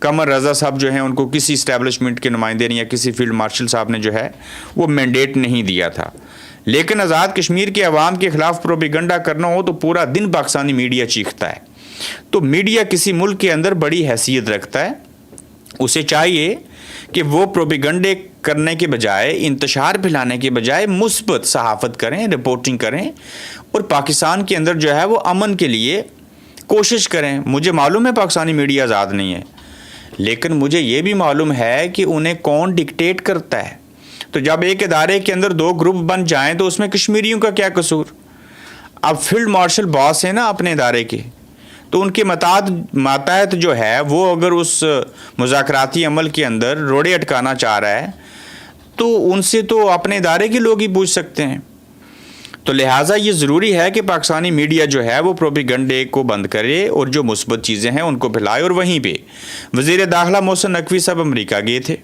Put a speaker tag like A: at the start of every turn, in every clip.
A: قمر رضا صاحب جو ہیں ان کو کسی اسٹیبلشمنٹ کے نمائندے نے یا کسی فیلڈ مارشل صاحب نے جو ہے وہ مینڈیٹ نہیں دیا تھا. لیکن آزاد کشمیر کے عوام کے خلاف پروپیگنڈا کرنا ہو تو پورا دن پاکستانی میڈیا چیختا ہے. تو میڈیا کسی ملک کے اندر بڑی حیثیت رکھتا ہے, اسے چاہیے کہ وہ پروپیگنڈے کرنے کے بجائے, انتشار پھیلانے کے بجائے مثبت صحافت کریں, رپورٹنگ کریں اور پاکستان کے اندر جو ہے وہ امن کے لیے کوشش کریں. مجھے معلوم ہے پاکستانی میڈیا آزاد نہیں ہے, لیکن مجھے یہ بھی معلوم ہے کہ انہیں کون ڈکٹیٹ کرتا ہے. تو جب ایک ادارے کے اندر 2 گروپ بن جائیں تو اس میں کشمیریوں کا کیا قصور؟ اب فیلڈ مارشل باس ہیں نا اپنے ادارے کے, تو ان کے ماتحت جو ہے وہ اگر اس مذاکراتی عمل کے اندر روڑے اٹکانا چاہ رہا ہے تو ان سے تو اپنے ادارے کے لوگ ہی پوچھ سکتے ہیں. تو لہٰذا یہ ضروری ہے کہ پاکستانی میڈیا جو ہے وہ پروپیگنڈے کو بند کرے اور جو مثبت چیزیں ہیں ان کو پھیلائے. اور وہیں پہ وزیر داخلہ محسن نقوی صاحب امریکہ گئے تھے.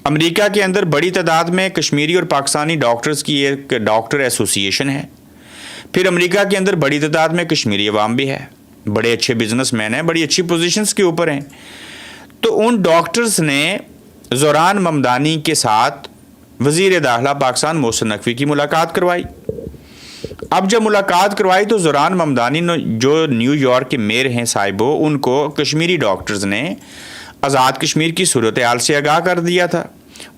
A: امریکہ کے اندر بڑی تعداد میں کشمیری اور پاکستانی ڈاکٹرز کی ایک ڈاکٹر ایسوسی ایشن ہے. پھر امریکہ کے اندر بڑی تعداد میں کشمیری عوام بھی ہے, بڑے اچھے بزنس مین ہیں, بڑی اچھی پوزیشنز کے اوپر ہیں. تو ان ڈاکٹرز نے زوران ممدانی کے ساتھ وزیر داخلہ پاکستان محسن نقوی کی ملاقات کروائی. اب جب ملاقات کروائی تو زوران ممدانی جو نیو یارک کے میئر ہیں صاحبو, ان کو کشمیری ڈاکٹرز نے آزاد کشمیر کی صورتحال سے آگاہ کر دیا تھا.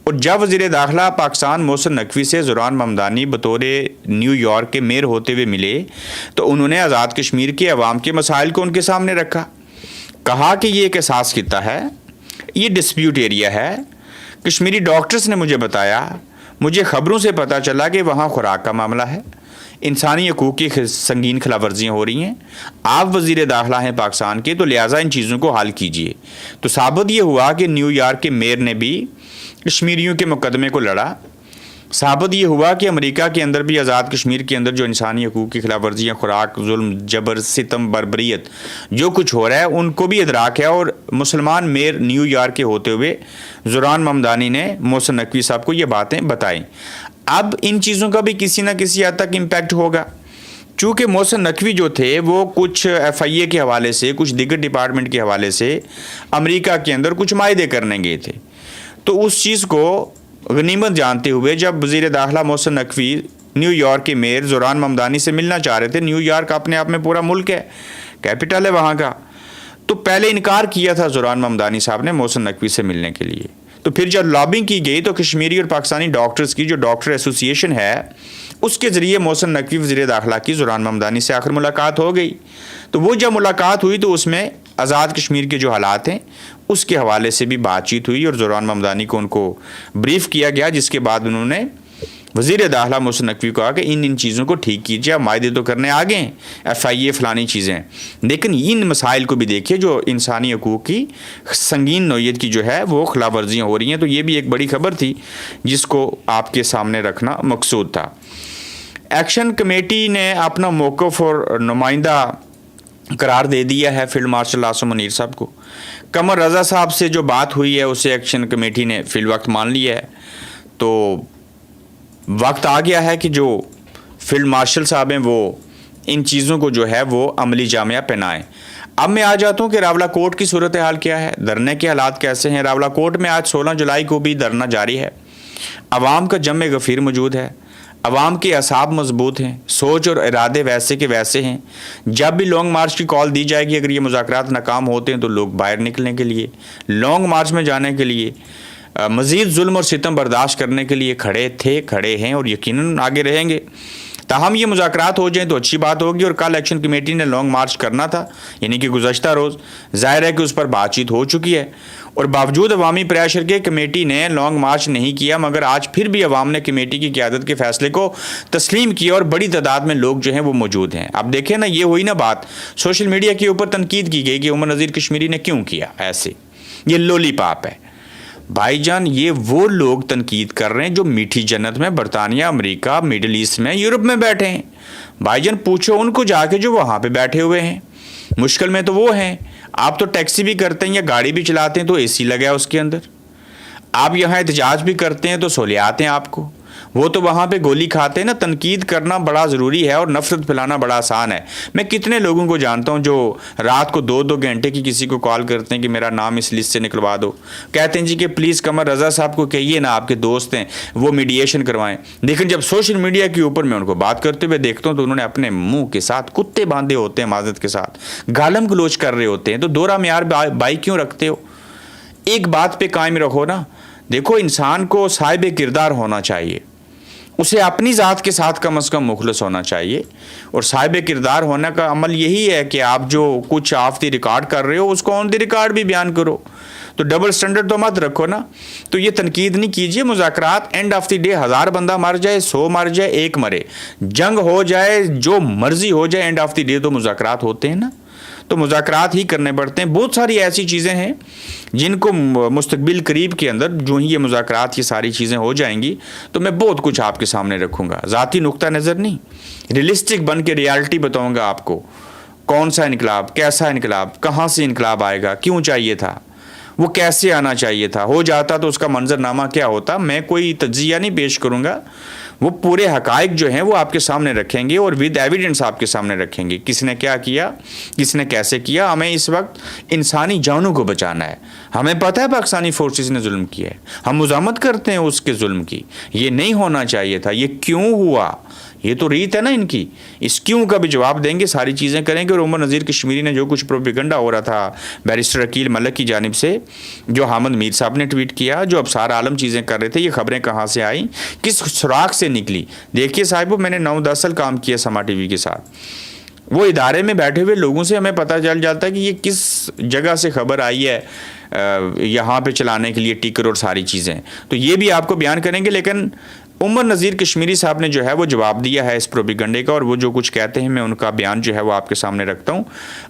A: اور جب وزیر داخلہ پاکستان محسن نقوی سے زوران ممدانی بطور نیو یارک کے میئر ہوتے ہوئے ملے تو انہوں نے آزاد کشمیر کے عوام کے مسائل کو ان کے سامنے رکھا. کہا کہ یہ ایک احساس خطہ ہے, یہ ڈسپیوٹ ایریا ہے. کشمیری ڈاکٹرز نے مجھے بتایا, مجھے خبروں سے پتہ چلا کہ وہاں خوراک کا معاملہ ہے, انسانی حقوق کی سنگین خلاف ورزیاں ہو رہی ہیں. آپ وزیر داخلہ ہیں پاکستان کے, تو لہٰذا ان چیزوں کو حل کیجئے. تو ثابت یہ ہوا کہ نیو یارک کے میئر نے بھی کشمیریوں کے مقدمے کو لڑا. ثابت یہ ہوا کہ امریکہ کے اندر بھی آزاد کشمیر کے اندر جو انسانی حقوق کی خلاف ورزیاں, خوراک, ظلم, جبر, ستم, بربریت جو کچھ ہو رہا ہے ان کو بھی ادراک ہے. اور مسلمان میئر نیو یارک کے ہوتے ہوئے زوران ممدانی نے محسن نقوی صاحب کو یہ باتیں بتائیں. اب ان چیزوں کا بھی کسی نہ کسی حد تک امپیکٹ ہوگا. چونکہ محسن نقوی جو تھے وہ کچھ FIA کے حوالے سے, کچھ دیگر ڈپارٹمنٹ کے حوالے سے امریکہ کے اندر کچھ معاہدے کرنے گئے تھے. تو اس چیز کو غنیمت جانتے ہوئے جب وزیر داخلہ محسن نقوی نیو یارک کے میئر زوران ممدانی سے ملنا چاہ رہے تھے, نیو یارک اپنے آپ میں پورا ملک ہے, کیپٹل ہے وہاں کا, تو پہلے انکار کیا تھا زوران ممدانی صاحب نے محسن نقوی سے ملنے کے لیے. تو پھر جب لابنگ کی گئی تو کشمیری اور پاکستانی ڈاکٹرز کی جو ڈاکٹر ایسوسی ایشن ہے اس کے ذریعے محسن نقوی وزیر داخلہ کی زوران ممدانی سے آخر ملاقات ہو گئی. تو وہ جب ملاقات ہوئی تو اس میں آزاد کشمیر کے جو حالات ہیں اس کے حوالے سے بھی بات چیت ہوئی اور زوران ممدانی کو ان کو بریف کیا گیا, جس کے بعد انہوں نے وزیر داخلہ محسن نقوی کو کہا کہ ان چیزوں کو ٹھیک کیجیے. معاہدے تو کرنے آگے ہیں, FIA فلانی چیزیں, لیکن ان مسائل کو بھی دیکھیے جو انسانی حقوق کی سنگین نوعیت کی جو ہے وہ خلاف ورزیاں ہو رہی ہیں. تو یہ بھی ایک بڑی خبر تھی جس کو آپ کے سامنے رکھنا مقصود تھا. ایکشن کمیٹی نے اپنا موقف اور نمائندہ قرار دے دیا ہے فیلڈ مارشل عاصم منیر صاحب کو. قمر رضا صاحب سے جو بات ہوئی ہے اسے ایکشن کمیٹی نے فی الوقت مان لیا ہے. تو وقت آ گیا ہے کہ جو فیلڈ مارشل صاحب ہیں وہ ان چیزوں کو جو ہے وہ عملی جامعہ پہنائیں. اب میں آ جاتا ہوں کہ راولہ کوٹ کی صورتحال کیا ہے, دھرنے کے حالات کیسے ہیں. راولہ کوٹ میں آج 16 جولائی کو بھی دھرنا جاری ہے. عوام کا جمع غفیر موجود ہے, عوام کے اعصاب مضبوط ہیں, سوچ اور ارادے ویسے کے ویسے ہیں. جب بھی لانگ مارچ کی کال دی جائے گی, اگر یہ مذاکرات ناکام ہوتے ہیں تو لوگ باہر نکلنے کے لیے, لانگ مارچ میں جانے کے لیے, مزید ظلم اور ستم برداشت کرنے کے لیے کھڑے تھے, کھڑے ہیں اور یقیناً آگے رہیں گے. تاہم یہ مذاکرات ہو جائیں تو اچھی بات ہوگی. اور کل ایکشن کمیٹی نے لانگ مارچ کرنا تھا, یعنی کہ گزشتہ روز, ظاہر ہے کہ اس پر بات چیت ہو چکی ہے اور باوجود عوامی پریشر کے کمیٹی نے لانگ مارچ نہیں کیا. مگر آج پھر بھی عوام نے کمیٹی کی قیادت کے فیصلے کو تسلیم کیا اور بڑی تعداد میں لوگ جو ہیں وہ موجود ہیں. اب دیکھیں نا, یہ ہوئی نا بات, سوشل میڈیا کے اوپر تنقید کی گئی کہ عمر نذیر کشمیری نے کیوں کیا ایسے, یہ لولی پاپ ہے. بھائی جان, یہ وہ لوگ تنقید کر رہے ہیں جو میٹھی جنت میں, برطانیہ, امریکہ, مڈل ایسٹ میں, یورپ میں بیٹھے ہیں. بھائی جان پوچھو ان کو جا کے جو وہاں پہ بیٹھے ہوئے ہیں, مشکل میں تو وہ ہیں. آپ تو ٹیکسی بھی کرتے ہیں یا گاڑی بھی چلاتے ہیں تو AC لگا ہے اس کے اندر. آپ یہاں احتجاج بھی کرتے ہیں تو سہولیات ہیں آپ کو. وہ تو وہاں پہ گولی کھاتے ہیں نا. تنقید کرنا بڑا ضروری ہے اور نفرت پھیلانا بڑا آسان ہے. میں کتنے لوگوں کو جانتا ہوں جو رات کو 2-2 گھنٹے کی کسی کو کال کرتے ہیں کہ میرا نام اس لسٹ سے نکلوا دو. کہتے ہیں جی کہ پلیز قمر رضا صاحب کو کہیے نا, آپ کے دوست ہیں, وہ میڈیشن کروائیں. لیکن جب سوشل میڈیا کے اوپر میں ان کو بات کرتے ہوئے دیکھتا ہوں تو انہوں نے اپنے منہ کے ساتھ کتے باندھے ہوتے ہیں, معذرت کے ساتھ گالم گلوچ کر رہے ہوتے ہیں. تو دورہ معیار بائی کیوں رکھتے ہو؟ ایک بات پہ قائم رکھو نا. دیکھو, انسان کو صاحب کردار ہونا چاہیے, اسے اپنی ذات کے ساتھ کم از کم مخلص ہونا چاہیے. اور صاحب کردار ہونے کا عمل یہی ہے کہ آپ جو کچھ آف دی ریکارڈ کر رہے ہو اس کو آن دی ریکارڈ بھی بیان کرو. تو ڈبل سٹینڈرڈ تو مت رکھو نا. تو یہ تنقید نہیں کیجیے. مذاکرات اینڈ آف دی ڈے 1000 بندہ مر جائے, 100 مر جائے, 1 مرے, جنگ ہو جائے, جو مرضی ہو جائے, اینڈ آف دی ڈے تو مذاکرات ہوتے ہیں نا. تو مذاکرات ہی کرنے پڑتے ہیں. بہت ساری ایسی چیزیں ہیں جن کو مستقبل قریب کے اندر جو ہی یہ مذاکرات یہ ساری چیزیں ہو جائیں گی تو میں بہت کچھ آپ کے سامنے رکھوں گا. ذاتی نقطہ نظر نہیں, ریئلسٹک بن کے ریالٹی بتاؤں گا آپ کو. کون سا انقلاب, کیسا انقلاب, کہاں سے انقلاب آئے گا, کیوں چاہیے تھا, وہ کیسے آنا چاہیے تھا, ہو جاتا تو اس کا منظرنامہ کیا ہوتا. میں کوئی تجزیہ نہیں پیش کروں گا, وہ پورے حقائق جو ہیں وہ آپ کے سامنے رکھیں گے اور ود ایویڈنس آپ کے سامنے رکھیں گے. کس نے کیا کیا, کس نے کیسے کیا. ہمیں اس وقت انسانی جانوں کو بچانا ہے. ہمیں پتہ ہے پاکستانی فورسز نے ظلم کیا ہے, ہم مزاحمت کرتے ہیں اس کے ظلم کی. یہ نہیں ہونا چاہیے تھا, یہ کیوں ہوا, یہ تو ریت ہے نا ان کی. اس کیوں کا بھی جواب دیں گے, ساری چیزیں کریں گے. اور عمر نذیر کشمیری نے جو کچھ پروپیگنڈا ہو رہا تھا بیرسٹر عقیل ملک کی جانب سے, جو حامد میر صاحب نے ٹویٹ کیا, جو ابصار عالم چیزیں کر رہے تھے, یہ خبریں کہاں سے آئیں, کس سراغ سے نکلی. دیکھیے صاحب, میں نے 9-10 سال کام کیا سما ٹی وی کے ساتھ. وہ ادارے میں بیٹھے ہوئے لوگوں سے ہمیں پتہ چل جاتا ہے کہ یہ کس جگہ سے خبر آئی ہے یہاں پہ چلانے کے لیے ٹیکر اور ساری چیزیں. تو یہ بھی آپ کو بیان کریں گے. لیکن عمر نذیر کشمیری صاحب نے جو ہے وہ جواب دیا ہے اس پروپیگنڈے کا, اور وہ جو کچھ کہتے ہیں میں ان کا بیان جو ہے وہ آپ کے سامنے رکھتا ہوں.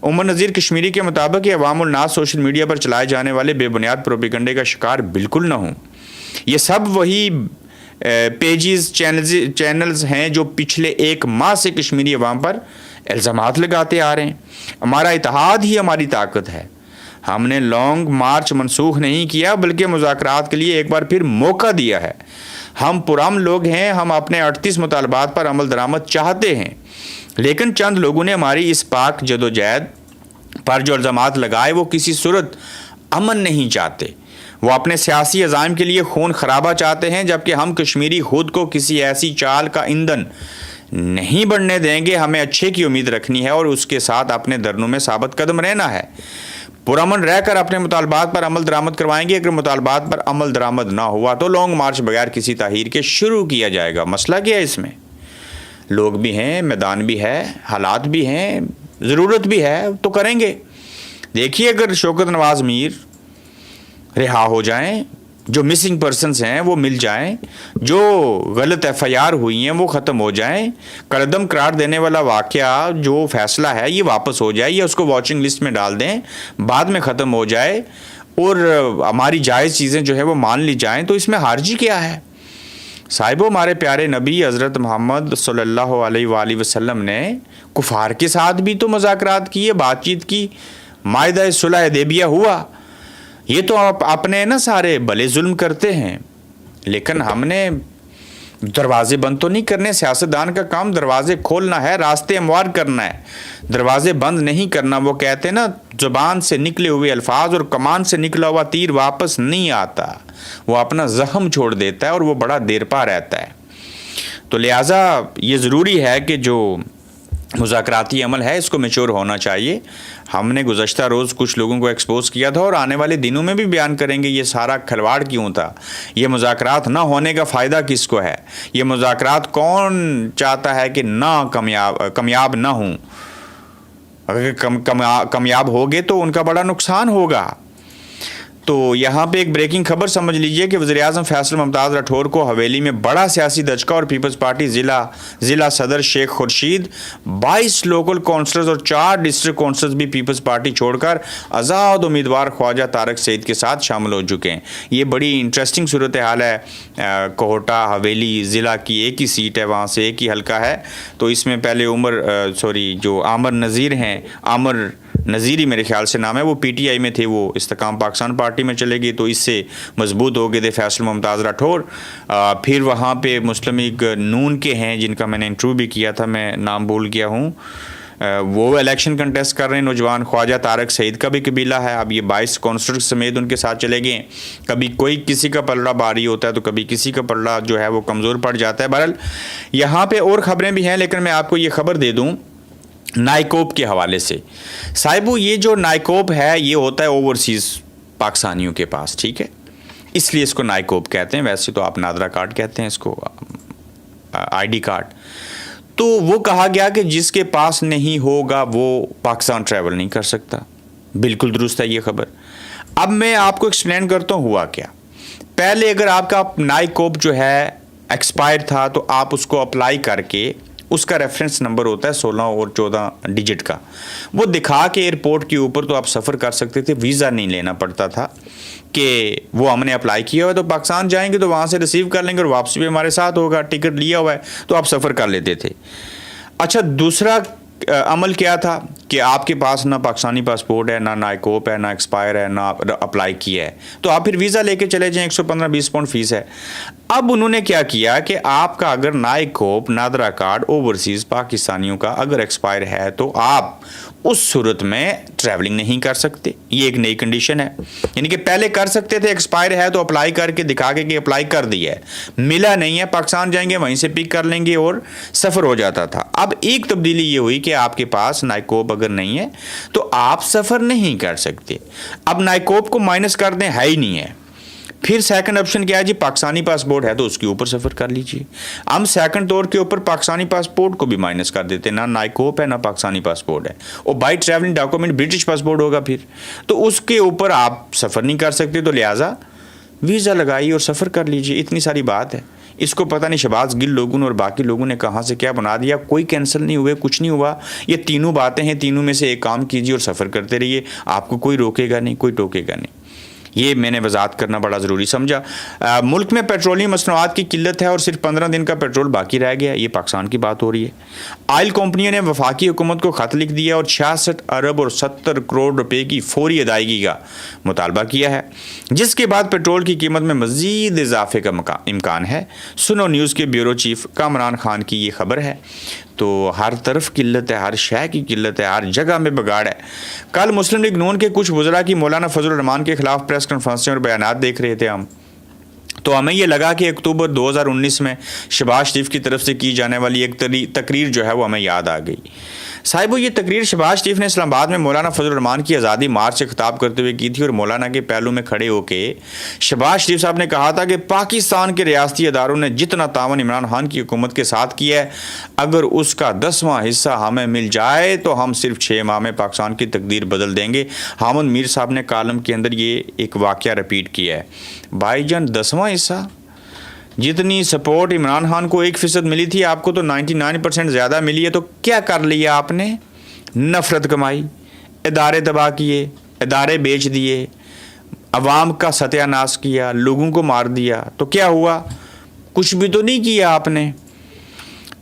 A: عمر نذیر کشمیری کے مطابق یہ عوام الناس سوشل میڈیا پر چلائے جانے والے بے بنیاد پروپیگنڈے کا شکار بالکل نہ ہوں. یہ سب وہی پیجز چینلز ہیں جو پچھلے 1 ماہ سے کشمیری عوام پر الزامات لگاتے آ رہے ہیں. ہمارا اتحاد ہی ہماری طاقت ہے. ہم نے لانگ مارچ منسوخ نہیں کیا بلکہ مذاکرات کے لیے ایک بار پھر موقع دیا ہے. ہم پرامن لوگ ہیں, ہم اپنے 38 مطالبات پر عمل درآمد چاہتے ہیں, لیکن چند لوگوں نے ہماری اس پاک جدوجہد پر جو الزامات لگائے وہ کسی صورت امن نہیں چاہتے. وہ اپنے سیاسی عزائم کے لیے خون خرابہ چاہتے ہیں, جبکہ ہم کشمیری خود کو کسی ایسی چال کا ایندھن نہیں بننے دیں گے. ہمیں اچھے کی امید رکھنی ہے اور اس کے ساتھ اپنے دھرنوں میں ثابت قدم رہنا ہے. پرامن رہ کر اپنے مطالبات پر عمل درآمد کروائیں گے. اگر مطالبات پر عمل درآمد نہ ہوا تو لانگ مارچ بغیر کسی تاخیر کے شروع کیا جائے گا. مسئلہ کیا ہے اس میں؟ لوگ بھی ہیں, میدان بھی ہے, حالات بھی ہیں, ضرورت بھی ہے, تو کریں گے. دیکھیے, اگر شوکت نواز میر رہا ہو جائیں, جو مسنگ پرسنز ہیں وہ مل جائیں, جو غلط FIR ہوئی ہیں وہ ختم ہو جائیں, قلعدم قرار دینے والا واقعہ جو فیصلہ ہے یہ واپس ہو جائے یا اس کو واچنگ لسٹ میں ڈال دیں, بعد میں ختم ہو جائے اور ہماری جائز چیزیں جو ہے وہ مان لی جائیں, تو اس میں حرجی کیا ہے؟ صاحبو, ہمارے پیارے نبی حضرت محمد صلی اللہ علیہ وآلہ وسلم نے کفار کے ساتھ بھی تو مذاکرات کیے, بات چیت کی, معاہدہ صلح حدیبیہ ہوا. یہ تو آپ اپنے نا سارے بھلے ظلم کرتے ہیں, لیکن ہم نے دروازے بند تو نہیں کرنے. سیاستدان کا کام دروازے کھولنا ہے, راستے ہموار کرنا ہے, دروازے بند نہیں کرنا. وہ کہتے ہیں نا, زبان سے نکلے ہوئے الفاظ اور کمان سے نکلا ہوا تیر واپس نہیں آتا, وہ اپنا زخم چھوڑ دیتا ہے اور وہ بڑا دیر پا رہتا ہے. تو لہٰذا یہ ضروری ہے کہ جو مذاکراتی عمل ہے اس کو میچور ہونا چاہیے. ہم نے گزشتہ روز کچھ لوگوں کو ایکسپوز کیا تھا اور آنے والے دنوں میں بھی بیان کریں گے یہ سارا کھلواڑ کیوں تھا, یہ مذاکرات نہ ہونے کا فائدہ کس کو ہے, یہ مذاکرات کون چاہتا ہے کہ نہ کامیاب نہ ہوں. اگر کامیاب ہوگے تو ان کا بڑا نقصان ہوگا. تو یہاں پہ ایک بریکنگ خبر سمجھ لیجئے کہ وزیراعظم فیصل ممتاز راٹھور کو حویلی میں بڑا سیاسی دھچکا, اور پیپلز پارٹی ضلع صدر شیخ خورشید 22 لوکل کونسلرز اور 4 ڈسٹرکٹ کونسلرز بھی پیپلز پارٹی چھوڑ کر آزاد امیدوار خواجہ طارق سعید کے ساتھ شامل ہو چکے ہیں. یہ بڑی انٹرسٹنگ صورتحال ہے. کوہٹا حویلی ضلع کی ایک ہی سیٹ ہے, وہاں سے ایک ہی حلقہ ہے. تو اس میں پہلے عامر نذیر ہیں, عامر نذیری میرے خیال سے نام ہے, وہ پی ٹی آئی میں تھے, وہ استحکام پاکستان پارٹی میں چلے گئے, تو اس سے مضبوط ہو گئے تھے فیصل ممتاز راٹھور. پھر وہاں پہ مسلم لیگ نون کے ہیں جن کا میں نے انٹرویو بھی کیا تھا, میں نام بھول گیا ہوں, وہ الیکشن کنٹیسٹ کر رہے ہیں نوجوان. خواجہ طارق سعید کا بھی قبیلہ ہے, اب یہ 22 کانسٹیٹوئنٹ سمیت ان کے ساتھ چلے گئے. کبھی کوئی کسی کا پلڑا بھاری ہوتا ہے تو کبھی کسی کا پلڑا جو ہے وہ کمزور پڑ جاتا ہے. بہرحال یہاں پہ اور خبریں بھی ہیں, لیکن میں آپ کو یہ خبر دے دوں نائکوب کے حوالے سے. صاحبو یہ جو نائکوب ہے یہ ہوتا ہے اوورسیز پاکستانیوں کے پاس, ٹھیک ہے, اس لیے اس کو نائکوب کہتے ہیں. ویسے تو آپ نادرا کارڈ کہتے ہیں اس کو, آئی ڈی کارڈ. تو وہ کہا گیا کہ جس کے پاس نہیں ہوگا وہ پاکستان ٹریول نہیں کر سکتا. بالکل درست ہے یہ خبر. اب میں آپ کو ایکسپلین کرتا ہوں ہوا کیا. پہلے اگر آپ کا نائکوب جو ہے ایکسپائر تھا تو آپ اس کو اپلائی کر کے, اس کا ریفرنس نمبر ہوتا ہے 16 اور 14 ڈیجٹ کا, وہ دکھا کے ایئرپورٹ کے اوپر تو آپ سفر کر سکتے تھے. ویزا نہیں لینا پڑتا تھا کہ وہ ہم نے اپلائی کیا ہوا ہے تو پاکستان جائیں گے تو وہاں سے ریسیو کر لیں گے اور واپسی بھی ہمارے ساتھ ہوگا, ٹکٹ لیا ہوا ہے تو آپ سفر کر لیتے تھے. اچھا دوسرا عمل کیا تھا کہ آپ کے پاس نہ پاکستانی پاسپورٹ ہے, نہ نائکوپ ہے, نہ ایکسپائر ہے, نہ اپلائی کیا ہے, تو آپ پھر ویزا لے کے چلے جائیں, 115-20 پاؤنڈ فیس ہے. اب انہوں نے کیا کیا کہ آپ کا اگر نائکوپ نادرا کارڈ اوورسیز پاکستانیوں کا اگر ایکسپائر ہے تو آپ اس صورت میں ٹریولنگ نہیں کر سکتے. یہ ایک نئی کنڈیشن ہے, یعنی کہ پہلے کر سکتے تھے, ایکسپائر ہے تو اپلائی کر کے دکھا کے کہ اپلائی کر دیا ہے, ملا نہیں ہے, پاکستان جائیں گے وہیں سے پک کر لیں گے اور سفر ہو جاتا تھا. اب ایک تبدیلی یہ ہوئی کہ آپ کے پاس نائکوپ اگر نہیں ہے تو آپ سفر نہیں کر سکتے. اب نائکوپ کو مائنس کر دیں, ہے ہی نہیں ہے. پھر سیکنڈ آپشن کیا ہے جی, پاکستانی پاسپورٹ ہے تو اس کے اوپر سفر کر لیجئے. ہم سیکنڈ طور کے اوپر پاکستانی پاسپورٹ کو بھی مائنس کر دیتے, نہ نائکوپ ہے نہ پاکستانی پاسپورٹ ہے, اور by travelling document British passport ہوگا پھر, تو اس کے اوپر آپ سفر نہیں کر سکتے, تو لہٰذا ویزا لگائیے اور سفر کر لیجئے. اتنی ساری بات ہے. اس کو پتہ نہیں شہباز گل لوگوں نے اور باقی لوگوں نے کہاں سے کیا بنا دیا. کوئی کینسل نہیں ہوئے, کچھ نہیں ہوا. یہ تینوں باتیں ہیں, تینوں میں سے ایک کام کیجیے اور سفر کرتے رہیے, آپ کو کوئی روکے گا نہیں, کوئی ٹوکے گا نہیں. یہ میں نے وضاحت کرنا بڑا ضروری سمجھا. ملک میں پیٹرولیم مصنوعات کی قلت ہے اور صرف 15 دن کا پیٹرول باقی رہ گیا. یہ پاکستان کی بات ہو رہی ہے. آئل کمپنیوں نے وفاقی حکومت کو خط لکھ دیا اور 66 ارب اور 70 کروڑ روپے کی فوری ادائیگی کا مطالبہ کیا ہے, جس کے بعد پیٹرول کی قیمت میں مزید اضافے کا امکان ہے. سنو نیوز کے بیورو چیف کامران خان کی یہ خبر ہے. تو ہر طرف قلت ہے, ہر شے کی قلت ہے, ہر جگہ میں بگاڑ ہے. کل مسلم لیگ نون کے کچھ وزراء کی مولانا فضل الرحمان کے خلاف پریس کانفرنسیں اور بیانات دیکھ رہے تھے ہم, تو ہمیں یہ لگا کہ اکتوبر 2019 میں شہباز شریف کی طرف سے کی جانے والی ایک تقریر جو ہے وہ ہمیں یاد آ گئی. صاحبو یہ تقریر شہباز شریف نے اسلام آباد میں مولانا فضل الرحمان کی آزادی مارچ سے خطاب کرتے ہوئے کی تھی, اور مولانا کے پہلو میں کھڑے ہو کے شہباز شریف صاحب نے کہا تھا کہ پاکستان کے ریاستی اداروں نے جتنا تعاون عمران خان کی حکومت کے ساتھ کیا ہے, اگر اس کا 10واں حصہ ہمیں مل جائے تو ہم صرف 6 ماہ میں پاکستان کی تقدیر بدل دیں گے. حامد میر صاحب نے کالم کے اندر یہ ایک واقعہ رپیٹ کیا ہے. بھائی جان 10واں حصہ, جتنی سپورٹ عمران خان کو 1% ملی تھی, آپ کو تو 99% زیادہ ملی ہے. تو کیا کر لیا آپ نے؟ نفرت کمائی, ادارے تباہ کیے, ادارے بیچ دیے, عوام کا ستیہ ناش کیا, لوگوں کو مار دیا. تو کیا ہوا؟ کچھ بھی تو نہیں کیا آپ نے.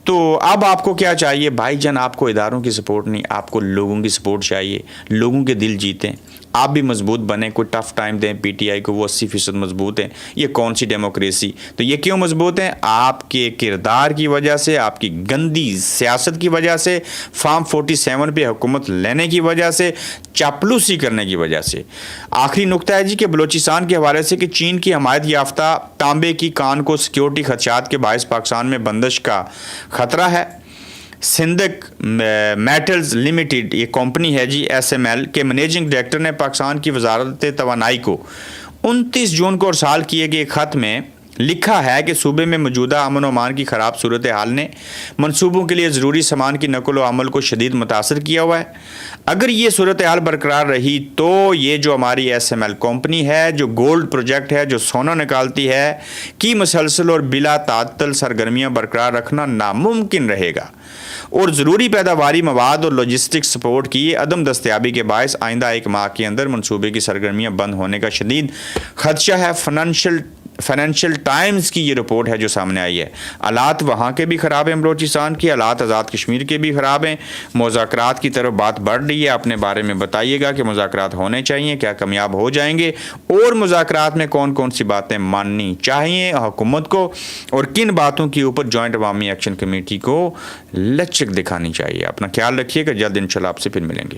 A: تو اب آپ کو کیا چاہیے بھائی جان؟ آپ کو اداروں کی سپورٹ نہیں, آپ کو لوگوں کی سپورٹ چاہیے. لوگوں کے دل جیتیں, آپ بھی مضبوط بنیں. کوئی ٹف ٹائم دیں پی ٹی آئی کو, وہ 80% مضبوط ہیں. یہ کون سی ڈیموکریسی؟ تو یہ کیوں مضبوط ہیں؟ آپ کے کردار کی وجہ سے, آپ کی گندی سیاست کی وجہ سے, فارم 47 پہ حکومت لینے کی وجہ سے, چاپلوسی کرنے کی وجہ سے. آخری نقطہ ہے جی کہ بلوچستان کے حوالے سے کہ چین کی حمایت یافتہ تانبے کی کان کو سیکیورٹی خدشات کے باعث پاکستان میں بندش کا خطرہ ہے. سندک میٹلز لمیٹڈ, یہ کمپنی ہے جی SML کے منیجنگ ڈائریکٹر نے پاکستان کی وزارت توانائی کو 29 جون کو ارسال کیے گئے خط میں لکھا ہے کہ صوبے میں موجودہ امن و امان کی خراب صورتحال نے منصوبوں کے لیے ضروری سامان کی نقل و حمل کو شدید متاثر کیا ہوا ہے. اگر یہ صورتحال برقرار رہی تو یہ جو ہماری SML کمپنی ہے, جو گولڈ پروجیکٹ ہے, جو سونا نکالتی ہے, کی مسلسل اور بلا تعطل سرگرمیاں برقرار رکھنا ناممکن رہے گا. اور ضروری پیداواری مواد اور لاجسٹک سپورٹ کی عدم دستیابی کے باعث آئندہ 1 ماہ کے اندر منصوبے کی سرگرمیاں بند ہونے کا شدید خدشہ ہے. فائنینشیل فائنینشیل ٹائمز کی یہ رپورٹ ہے جو سامنے آئی ہے. حالات وہاں کے بھی خراب ہیں بلوچستان کی، حالات آزاد کشمیر کے بھی خراب ہیں. مذاکرات کی طرف بات بڑھ رہی ہے. اپنے بارے میں بتائیے گا کہ مذاکرات ہونے چاہیے، کیا کامیاب ہو جائیں گے، اور مذاکرات میں کون کون سی باتیں ماننی چاہیے حکومت کو، اور کن باتوں کے اوپر جوائنٹ عوامی ایکشن کمیٹی کو لچک دکھانی چاہیے. اپنا خیال رکھیے گا. جلد انشاءاللہ آپ سے پھر ملیں گے.